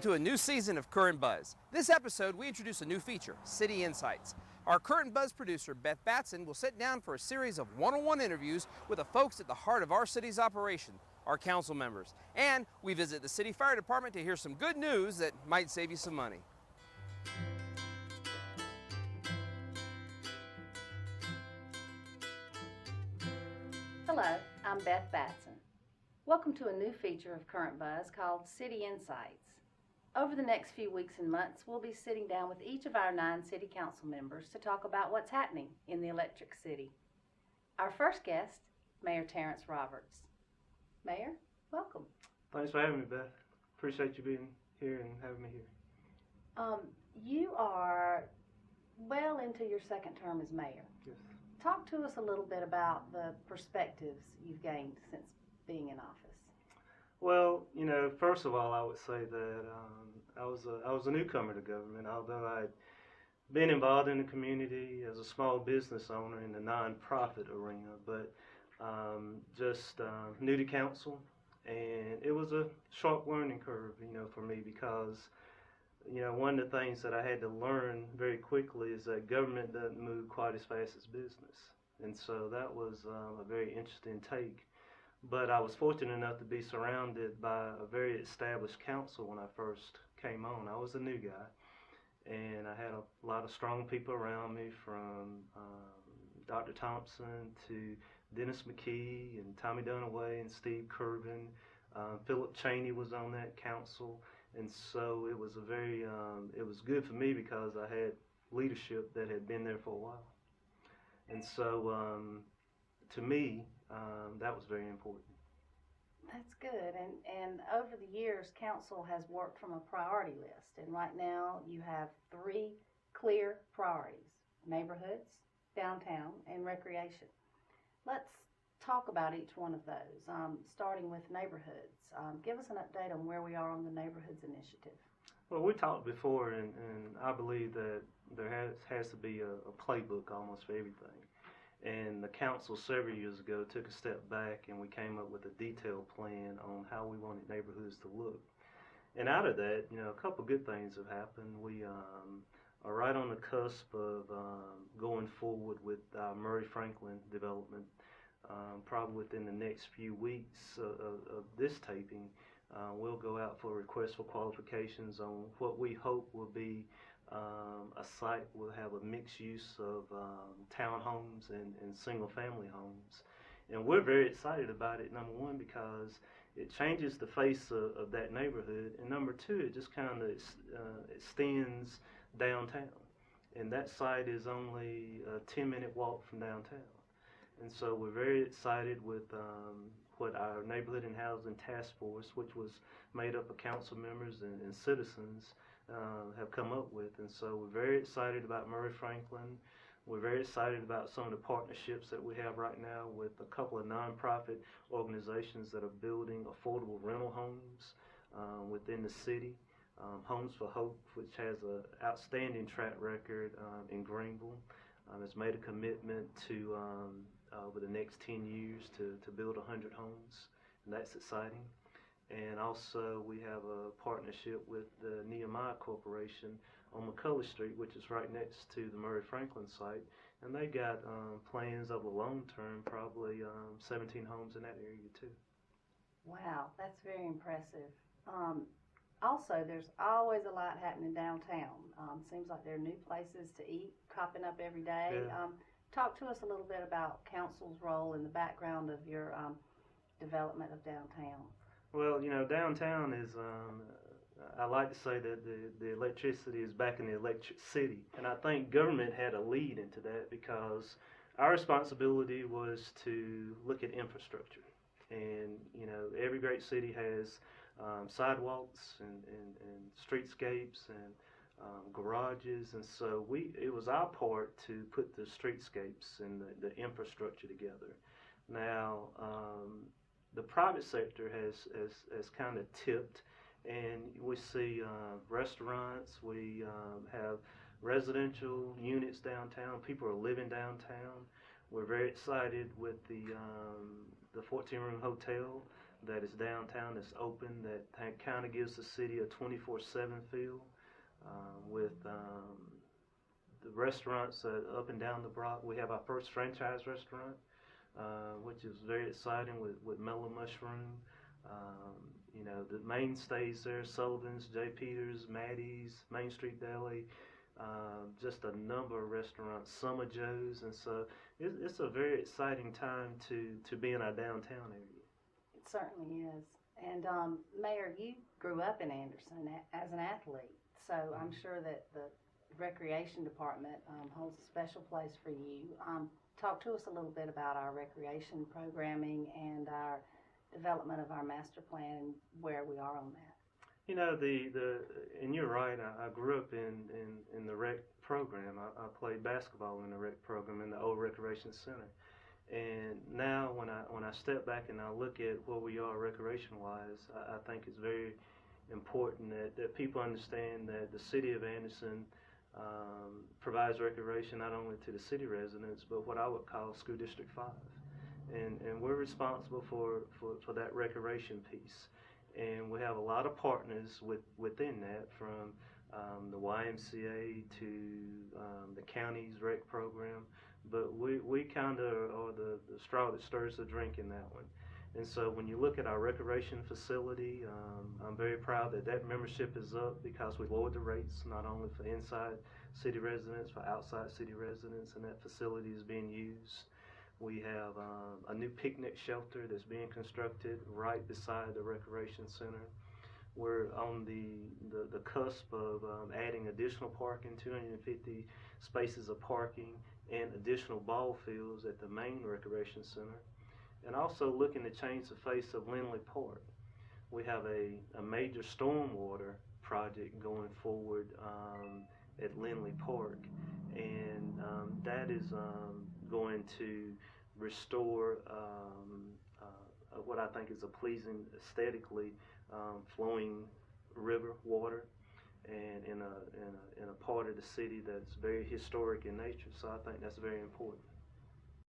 to a new season of Current Buzz. This episode, we introduce a new feature, City Insights. Our Current Buzz producer, Beth Batson, will sit down for a series of one-on-one interviews with the folks at the heart of our city's operation, our council members. And we visit the city fire department to hear some good news that might save you some money. Hello, I'm Beth Batson. Welcome to a new feature of Current Buzz called City Insights. Over the next few weeks and months, we'll be sitting down with each of our 9 city council members to talk about what's happening in the electric city. Our first guest, Mayor Terence Roberts. Mayor, welcome. Thanks for having me, Beth. Appreciate you being here and having me here. You are well into your second term as mayor. Yes. Talk to us a little bit about the perspectives you've gained since being in office. Well, first of all, I would say that I was a newcomer to government, although I'd been involved in the community as a small business owner in the nonprofit arena, but just new to council, and it was a sharp learning curve, for me because, one of the things that I had to learn very quickly is that government doesn't move quite as fast as business, and so that was a very interesting take. But I was fortunate enough to be surrounded by a very established council when I first came on. I was a new guy, and I had a lot of strong people around me, from Dr. Thompson to Dennis McKee and Tommy Dunaway and Steve Curvin. Philip Cheney was on that council, and so it was it was good for me because I had leadership that had been there for a while. And so to me, that was very important. That's good. And over the years, council has worked from a priority list. And right now, you have 3 clear priorities: neighborhoods, downtown, and recreation. Let's talk about each one of those, starting with neighborhoods. Give us an update on where we are on the neighborhoods initiative. Well, we talked before, and I believe that there has to be a playbook almost for everything. And the council several years ago took a step back, and we came up with a detailed plan on how we wanted neighborhoods to look. And out of that, a couple good things have happened. We are right on the cusp of going forward with our Murray Franklin development. Probably within the next few weeks of this taping, we'll go out for a request for qualifications on what we hope will be a site will have a mixed use of townhomes and single-family homes. And we're very excited about it, number one, because it changes the face of that neighborhood, and number two, it just kind of extends downtown. And that site is only a 10-minute walk from downtown. And so we're very excited with what our Neighborhood and Housing Task Force, which was made up of council members and citizens, have come up with. And so we're very excited about Murray Franklin. We're very excited about some of the partnerships that we have right now with a couple of nonprofit organizations that are building affordable rental homes within the city. Homes for Hope, which has an outstanding track record in Greenville, has made a commitment to over the next 10 years to build 100 homes, and that's exciting. And also we have a partnership with the Nehemiah Corporation on McCullough Street, which is right next to the Murray Franklin site, and they got plans over the long term, probably 17 homes in that area too. Wow, that's very impressive. Also, there's always a lot happening downtown. Seems like there are new places to eat popping up every day. Yeah. Talk to us a little bit about council's role in the background of your development of downtown. Well, downtown is, I like to say that the electricity is back in the electric city. And I think government had a lead into that because our responsibility was to look at infrastructure. And, every great city has sidewalks and streetscapes and garages, and so it was our part to put the streetscapes and the infrastructure together. Now, the private sector has kind of tipped, and we see restaurants, we have residential units downtown, people are living downtown. We're very excited with the 14-room hotel that is downtown, that's open, that kind of gives the city a 24/7 feel, with the restaurants up and down the block. We have our first franchise restaurant, which is very exciting, with Mellow Mushroom. You know, the mainstays there: Sullivan's, J. Peters, Maddie's, Main Street Deli, just a number of restaurants, Summer Joe's, and so it's a very exciting time to be in our downtown area. It certainly is. And Mayor, you grew up in Anderson as an athlete, so I'm sure that the recreation department holds a special place for you. Talk to us a little bit about our recreation programming and our development of our master plan and where we are on that. You know, and you're right. I grew up in the rec program. I played basketball in the rec program in the old recreation center. And now, when I step back and I look at where we are recreation-wise, I think it's very important that people understand that the city of Anderson provides recreation not only to the city residents, but what I would call School District 5. And we're responsible for that recreation piece. And we have a lot of partners within that, from the YMCA to the county's rec program. But we kind of are the straw that stirs the drink in that one. And so when you look at our recreation facility, I'm very proud that membership is up, because we lowered the rates not only for inside city residents, for outside city residents, and that facility is being used. We have a new picnic shelter that's being constructed right beside the recreation center. We're on the cusp of adding additional parking, 250 spaces of parking, and additional ball fields at the main recreation center. And also looking to change the face of Lindley Park. We have a major stormwater project going forward at Lindley Park, and that is going to restore what I think is a pleasing, aesthetically flowing river water, and in a part of the city that's very historic in nature. So I think that's very important.